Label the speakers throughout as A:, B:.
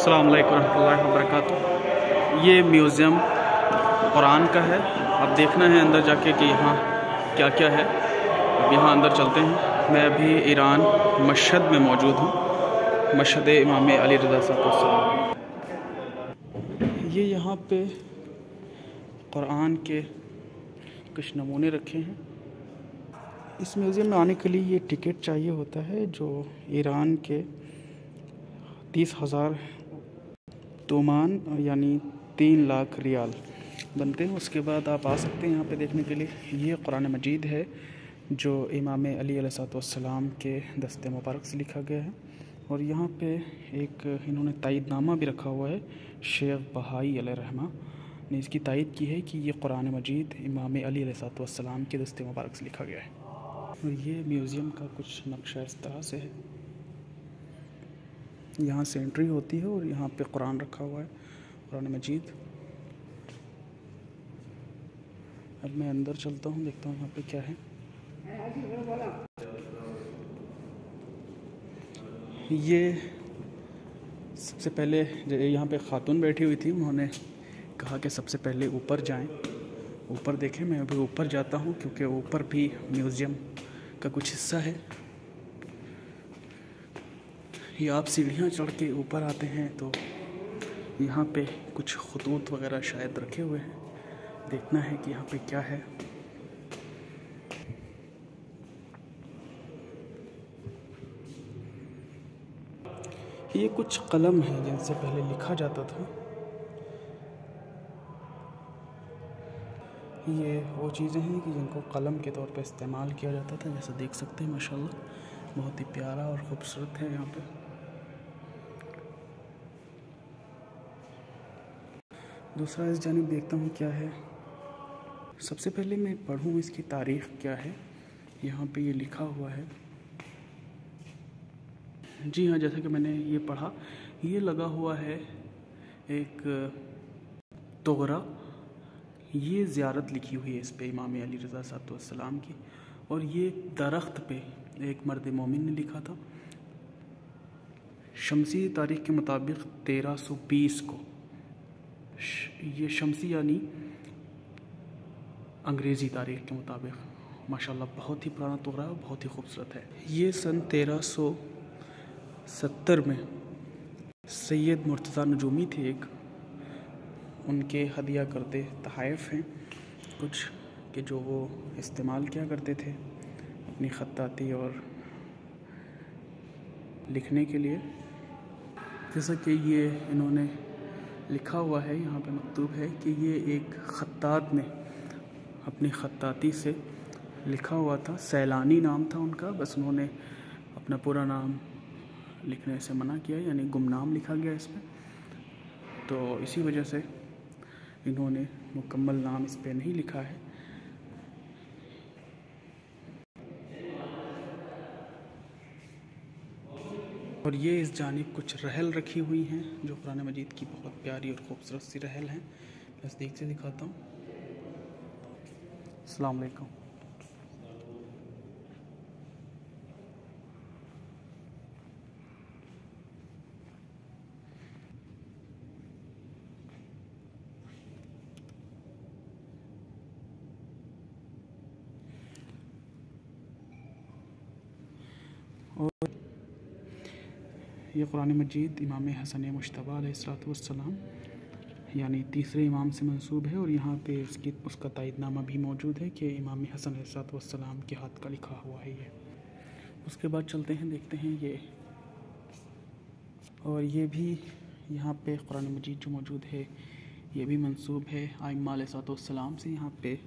A: अस्सलाम वालेकुम रहमतुल्लाहि व बरकातुहू। ये म्यूज़ियम कुरान का है। अब देखना है अंदर जाके कि यहाँ क्या क्या है। अब यहाँ अंदर चलते हैं। मैं अभी ईरान मशहद में मौजूद हूँ, मशहद इमाम अली रज़ा सल्लल्लाहु। ये यहाँ पे कुरान के कुछ नमूने रखे हैं। इस म्यूज़ियम में आने के लिए ये टिकट चाहिए होता है, जो ईरान के 30,000 तोमान यानी 3 लाख रियाल बनते हैं। उसके बाद आप आ सकते हैं यहाँ पे देखने के लिए। ये कुरान मजीद है जो इमाम अली अलैहिस्सलाम के दस्ते मुबारक से लिखा गया है। और यहाँ पे एक इन्होंने तायीदनामा भी रखा हुआ है। शेख बहाई अलैहिर्रहमा ने इसकी तायीद की है कि ये कुरान मजीद इमाम अली अलैहिस्सलाम के दस्ते मुबारक से लिखा गया है। और ये म्यूज़ियम का कुछ नक्शा इस तरह से है। यहाँ से एंट्री होती है और यहाँ पे कुरान रखा हुआ है, कुरान मजीद। अब मैं अंदर चलता हूँ, देखता हूँ यहाँ पे क्या है। ये सबसे पहले यहाँ पे खातून बैठी हुई थी, उन्होंने कहा कि सबसे पहले ऊपर जाएं, ऊपर देखें। मैं अभी ऊपर जाता हूँ क्योंकि ऊपर भी म्यूज़ियम का कुछ हिस्सा है। ये आप सीढ़ियाँ चढ़ के ऊपर आते हैं तो यहाँ पे कुछ खतूत वगैरह शायद रखे हुए हैं। देखना है कि यहाँ पे क्या है। ये कुछ कलम है जिनसे पहले लिखा जाता था। ये वो चीज़ें हैं कि जिनको कलम के तौर पे इस्तेमाल किया जाता था। जैसा देख सकते हैं माशाल्लाह बहुत ही प्यारा और ख़ूबसूरत है। यहाँ पे दूसरा इस जानिब देखता हूँ क्या है। सबसे पहले मैं पढ़ूँ इसकी तारीख़ क्या है। यहाँ पे ये लिखा हुआ है। जी हाँ, जैसा कि मैंने ये पढ़ा, ये लगा हुआ है एक तोगरा। ये ज़ियारत लिखी हुई है इस पे इमाम अली रज़ा सल्लल्लाहु की। और ये दरख्त पे एक मर्द मोमिन ने लिखा था। शमसी तारीख़ के मुताबिक 1320 को। ये शमसी यानी अंग्रेज़ी तारीख़ के मुताबिक। माशाल्लाह बहुत ही पुराना तोगरा है, बहुत ही खूबसूरत है। ये सन 1370 में सैयद मुर्तज़ा नजूमी थे एक, उनके हदिया करते तहाइफ हैं कुछ कि जो वो इस्तेमाल किया करते थे अपनी ख़त्ताती और लिखने के लिए। जैसा कि ये इन्होंने लिखा हुआ है, यहाँ पे मकतूब है कि ये एक ख़त्तात ने अपनी ख़त्ताती से लिखा हुआ था। सैलानी नाम था उनका, बस उन्होंने अपना पूरा नाम लिखने से मना किया, यानी गुमनाम लिखा गया इसमें। तो इसी वजह से इन्होंने मुकम्मल नाम इस पे नहीं लिखा है। और ये इस जानिब कुछ रहल रखी हुई हैं जो कुरान मजीद की बहुत प्यारी और ख़ूबसूरत सी रहल हैं। नज़दीक से दिखाता हूँ। अस्सलाम वालेकुम। और ये कुरान मजीद इमाम हसन मुश्तबा अलैहिस्सलाम यानी तीसरे इमाम से मंसूब है। और यहाँ पे उसका तायीदनामा भी मौजूद है कि इमाम हसन अलैहिस्सलाम के हाथ का लिखा हुआ है ये। उसके बाद चलते हैं, देखते हैं ये। और ये भी यहाँ पे कुरान मजीद जो मौजूद है ये भी मंसूब है आइम्मा अलैहिस्सलाम से। यहाँ पे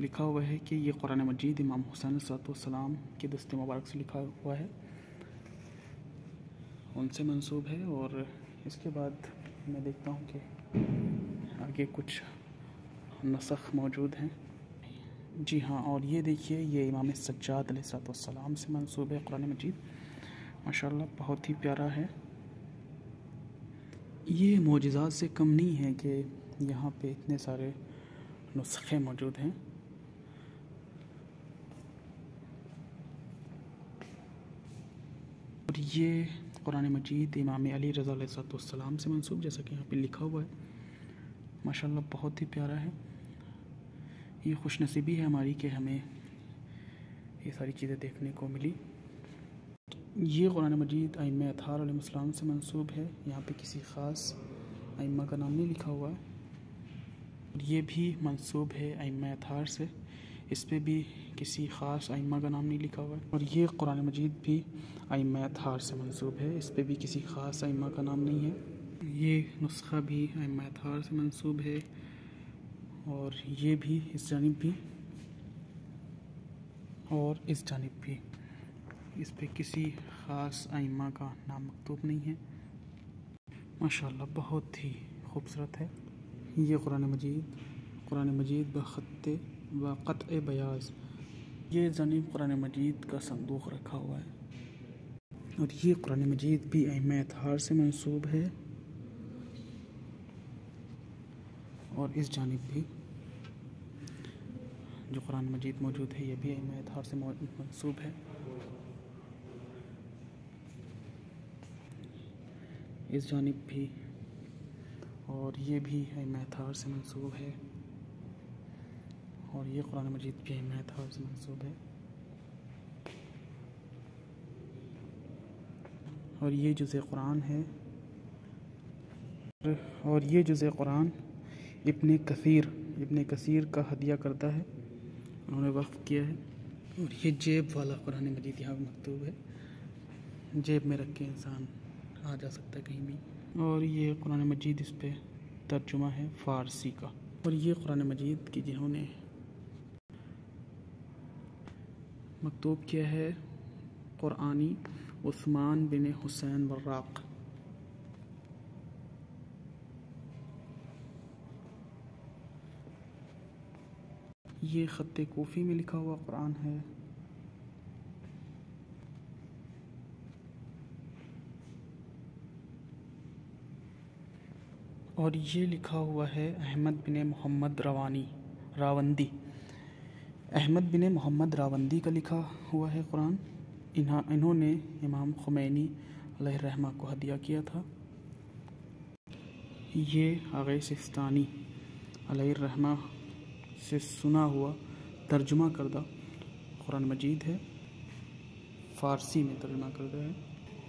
A: लिखा हुआ है कि ये कुरान मजीद इमाम हुसैन अलैहिस्सलाम के दस्ते मुबारक से लिखा हुआ है, उनसे मंसूब है। और इसके बाद मैं देखता हूँ कि आगे कुछ नसख मौजूद हैं। जी हाँ, और ये देखिए ये इमाम सज्जाद अलैहिस्सलाम से मंसूब है कुरान मजीद। माशाल्लाह बहुत ही प्यारा है। ये मोजिज़ात से कम नहीं है कि यहाँ पे इतने सारे नुस्खे मौजूद हैं। और ये कुरान मजीद इमाम अली रज़ा अलैहिस्सलाम से मंसूब, जैसा कि यहाँ पे लिखा हुआ है। माशाल्लाह बहुत ही प्यारा है। ये खुशनसीबी है हमारी कि हमें ये सारी चीज़ें देखने को मिली। ये कुरान मजीद अइम्मा अतहार अलैहिस्सलाम से मंसूब है। यहाँ पे किसी ख़ास अइम्मा का नाम नहीं लिखा हुआ है। ये भी मंसूब है अइम्मा अतहार से, इस पे भी किसी ख़ास अइम्मा का नाम नहीं लिखा हुआ है। और ये कुरान मजीद भी अइम्मा अतहार से मंसूब है, इस पे भी किसी ख़ास अइम्मा का नाम नहीं है। ये नुस्ख़ा भी अइम्मा अतहार से मंसूब है, और ये भी इस जानिब भी और इस जानिब भी, इस पे किसी ख़ास अइम्मा का नाम मकतूब नहीं है। माशाल्लाह बहुत ही खूबसूरत है ये कुरान मजीद बख़त्ते व क़त्अ बयाज़। ये जानिब कुरान मजीद का संदूक रखा हुआ है, और ये कुरान मजीद भी अइम्मा अतहार से मंसूब है, और इस जानिब भी जो कुरान मजीद मौजूद है ये भी अइम्मा अतहार से मंसूब है। इस जानिब भी, और ये भी अइम्मा अतहार से मंसूब है, और ये कुरान मजीद भी अइम्मा अतहार से मंसूब है। और ये जुज़े कुरान है, और ये जुज़े कुरान इब्ने कसीर का हदिया करता है, उन्होंने वक्फ़ किया है। और ये जेब वाला कुरान मजीद यहाँ मकतूब है, जेब में रख के इंसान आ जा सकता है कहीं भी। और ये कुरान मजीद, इस पे तर्जुमा है फ़ारसी का। और ये कुरान मजीद की जिन्होंने मकतूब किया है क़ुरआनी उस्मान बिन हुसैन वर्राक़। ये ख़त्ते कूफ़ी में लिखा हुआ कुरान है। और ये लिखा हुआ है अहमद बिन मोहम्मद रावंदी। अहमद बिन मोहम्मद रावंदी का लिखा हुआ है कुरान। इन्होंने इमाम खुमैनी अलैहिर्रहमा को हदिया किया था। ये आग़ा सिस्तानी अलैहिर्रहमा से सुना हुआ तर्जुमा करदा कुरान मजीद है, फ़ारसी में तर्जुमा करदा है,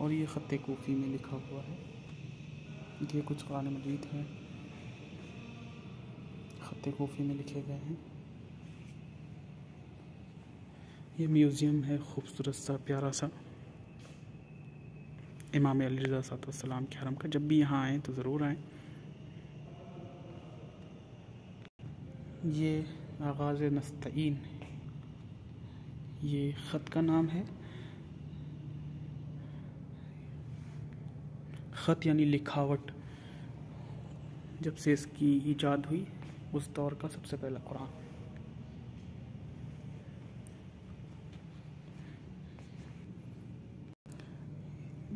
A: और ये ख़त्ते कूफ़ी में लिखा हुआ है। ये कुछ कुरान मजीद हैं ख़त्ते कूफ़ी में लिखे गए हैं। ये म्यूज़ियम है खूबसूरत सा, प्यारा सा, इमाम अली रज़ा अलैहिस्सलाम के हरम का। जब भी यहाँ आएँ तो ज़रूर आएँ। ये आगाज़ नस्तईन, ये ख़त का नाम है। ख़त यानी लिखावट, जब से इसकी ईजाद हुई उस दौर का सबसे पहला कुरान।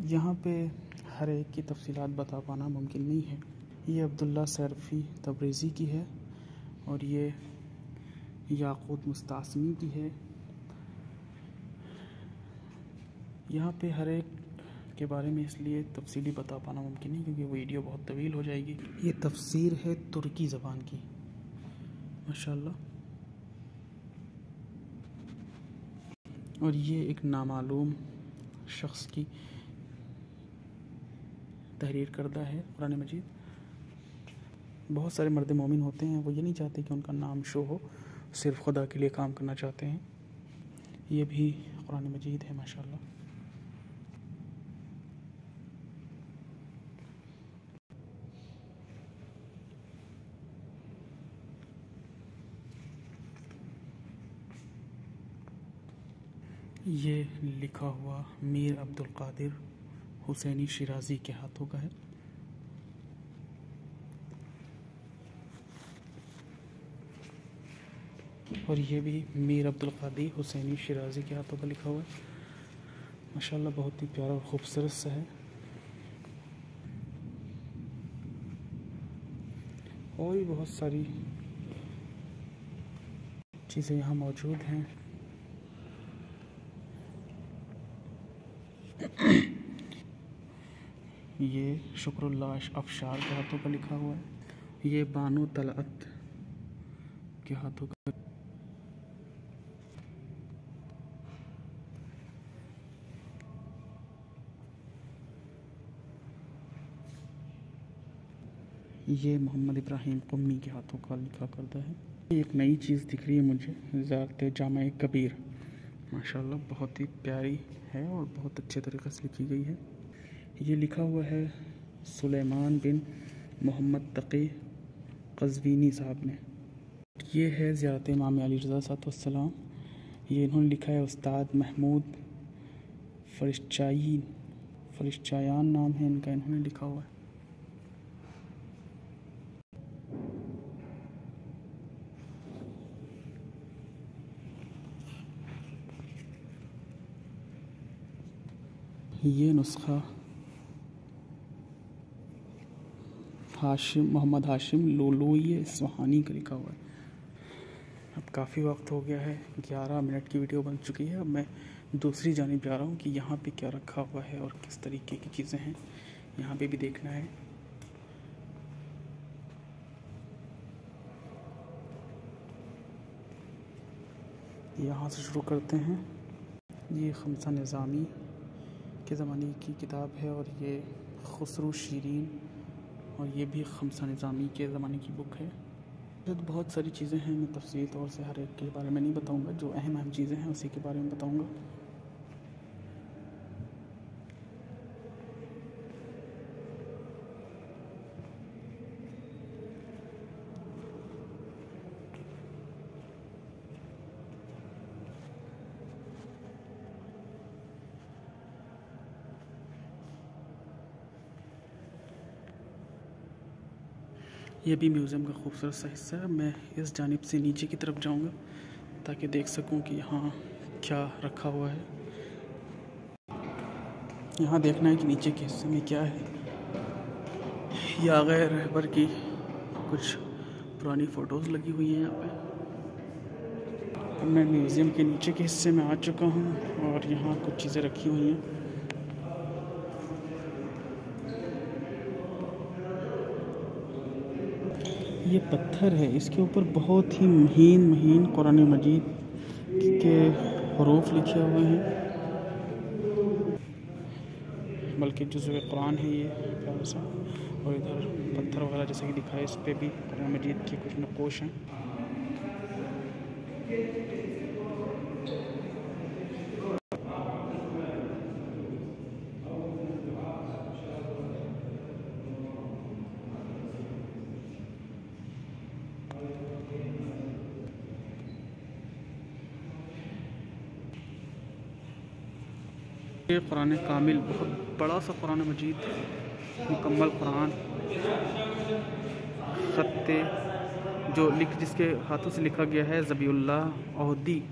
A: यहाँ पे हर एक की तफसीलात बता पाना मुमकिन नहीं है। ये अब्दुल्ला सरफ़ी तब्रेज़ी की है, और ये याक़ूत मुस्तासमी की है। यहाँ पे हर एक के बारे में इसलिए तफसीली बता पाना मुमकिन नहीं क्योंकि वीडियो बहुत तवील हो जाएगी। ये तफसीर है तुर्की ज़बान की, माशाल्लाह। और ये एक नामालूम शख्स की तहरीर करदा है कुरान मजीद। बहुत सारे मर्द मोमिन होते हैं, वो ये नहीं चाहते कि उनका नाम शो हो, सिर्फ खुदा के लिए काम करना चाहते हैं। ये भी कुरान मजीद है माशाल्लाह। ये लिखा हुआ मीर अब्दुल कादिर हुसैनी शिराज़ी के हाथों का है। और ये भी मीर अब्दुल कादिर हुसैनी शिराज़ी के हाथों का लिखा हुआ है। माशाल्लाह बहुत ही प्यारा और ख़ूबसूरत सा है। और भी बहुत सारी चीज़ें यहाँ मौजूद हैं। ये शुक्रुल्लाह अफशार के हाथों का लिखा हुआ है। ये बानो तलअत के हाथों का। ये मोहम्मद इब्राहिम कुम्मी के हाथों का लिखा करता है। एक नई चीज़ दिख रही है मुझे, ज़ात जामा कबीर, माशाल्लाह बहुत ही प्यारी है और बहुत अच्छे तरीके से लिखी गई है। ये लिखा हुआ है सुलेमान बिन मोहम्मद तक़ी क़ज़वीनी साहब ने। ये है ज़ियारत इमाम अली रज़ा सलाम। ये इन्होंने लिखा है उस्ताद महमूद फ़रिश्चायान नाम है इनका, इन्होंने लिखा हुआ है। ये नुस्खा मोहम्मद हाशिम लोलोई इस्फ़हानी का लिखा हुआ है। अब काफ़ी वक्त हो गया है, 11 मिनट की वीडियो बन चुकी है। अब मैं दूसरी जानिब जा रहा हूँ कि यहाँ पे क्या रखा हुआ है और किस तरीके की चीज़ें हैं, यहाँ पे भी देखना है। यहाँ से शुरू करते हैं। ये खमसा निज़ामी के ज़माने की किताब है और ये खुसरू शीरीन, और ये भी खमसा निज़ामी के ज़माने की बुक है। तो बहुत सारी चीज़ें हैं, मैं तफसील तौर से हर एक के बारे में नहीं बताऊंगा, जो अहम चीज़ें हैं उसी के बारे में बताऊंगा। ये भी म्यूज़ियम का खूबसूरत सा हिस्सा है। मैं इस जानिब से नीचे की तरफ जाऊंगा ताकि देख सकूं कि यहाँ क्या रखा हुआ है। यहाँ देखना है कि नीचे के हिस्से में क्या है। या गैर रहबर की कुछ पुरानी फ़ोटोज़ लगी हुई हैं यहाँ पे। मैं म्यूज़ियम के नीचे के हिस्से में आ चुका हूँ और यहाँ कुछ चीज़ें रखी हुई हैं। ये पत्थर है, इसके ऊपर बहुत ही महीन कुरान मजीद के हरूफ लिखे हुए हैं, बल्कि जुज़्व कुरान है ये प्यारा सा। और इधर पत्थर वगैरह जैसे कि दिखाए, इस पे भी कुरान मजीद के कुछ नक़ोश हैं। ये कुरान कामिल, बहुत बड़ा सा कुरान मजीद, मुकम्मल कुरान, खत्ते जो जिसके हाथों से लिखा गया है ज़बीउल्लाह ओहदी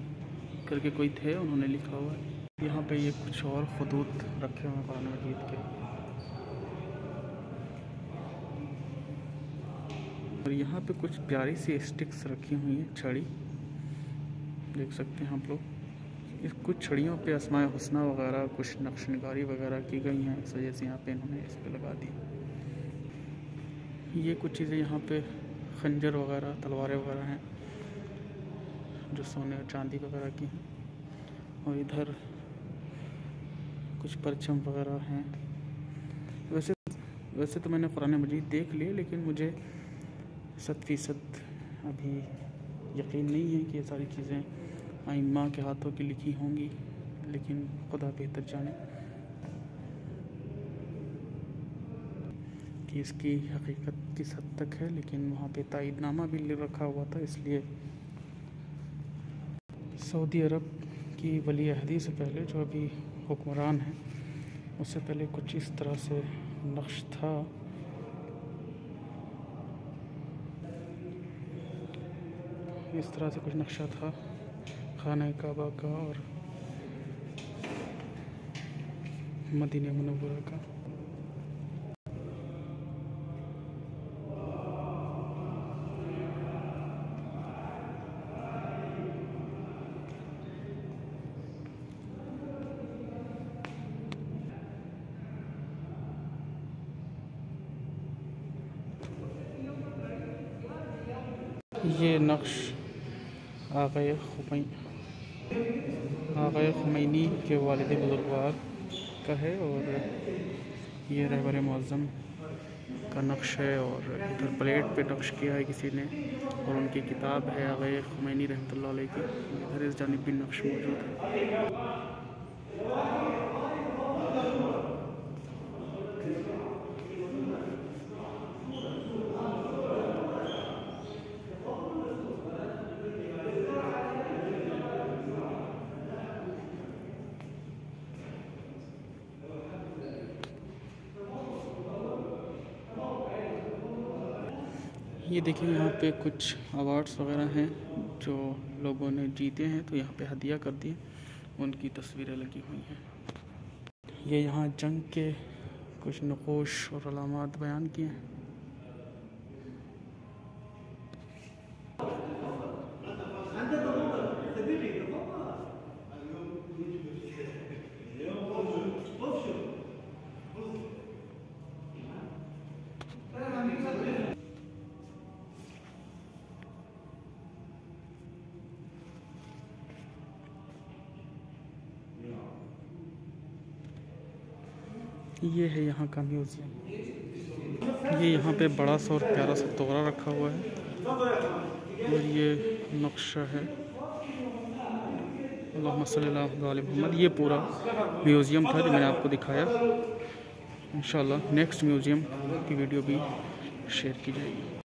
A: करके कोई थे, उन्होंने लिखा हुआ है। यहाँ पे ये कुछ और खुतूत रखे हुए हैं कुरान मजीद के। और यहाँ पे कुछ प्यारी सी स्टिक्स रखी हुई हैं, छड़ी देख सकते हैं आप लोग। इस कुछ छड़ियों पे अस्माए हुस्ना वगैरह कुछ नक्श निगारी वगैरह की गई हैं, इस वजह से यहाँ पे इन्होंने इस पे लगा दी। ये कुछ चीज़ें यहाँ पे खंजर वगैरह, तलवारें वगैरह हैं जो सोने और चांदी वगैरह की हैं। और इधर कुछ परचम वगैरह हैं। वैसे तो मैंने कुरान मजीद देख लिए, लेकिन मुझे 100% अभी यकीन नहीं है कि ये सारी चीज़ें आइम्मा के हाथों की लिखी होंगी, लेकिन खुदा बेहतर जाने कि इसकी हकीकत किस हद तक है। लेकिन वहाँ पे तायीदनामा भी ले रखा हुआ था, इसलिए सऊदी अरब की वली अहदी से पहले, जो अभी हुक्मरान हैं, उससे पहले कुछ इस तरह से नक्श था। इस तरह से कुछ नक्शा था खाना काबा का और मदीना मुनव्वरा का। ये नक्श आग़ाए ख़ुमैनी के वालिद बुज़ुर्गवार का है और ये रहबर मुअज़्ज़म का नक्श है और इधर प्लेट पे नक्श किया है किसी ने और उनकी किताब है आग़ाए ख़ुमैनी रहमतुल्लाह अलैह की। इधर इस जानिब भी नक्श मौजूद है। ये देखिए यहाँ पे कुछ अवार्ड्स वगैरह हैं जो लोगों ने जीते हैं, तो यहाँ पे हदिया कर दिए, उनकी तस्वीरें लगी हुई हैं। ये यहाँ जंग के कुछ नक़ूश और अलामात बयान किए हैं। ये है यहाँ का म्यूज़ियम। ये यहाँ पे बड़ा सा और प्यारा सा तोरा रखा हुआ है और ये नक्शा है। अल्लाहुम्मा सल्ली अला मुहम्मद। ये पूरा म्यूज़ियम था जो मैंने आपको दिखाया। इंशाअल्लाह नेक्स्ट म्यूज़ियम की वीडियो भी शेयर की जाएगी।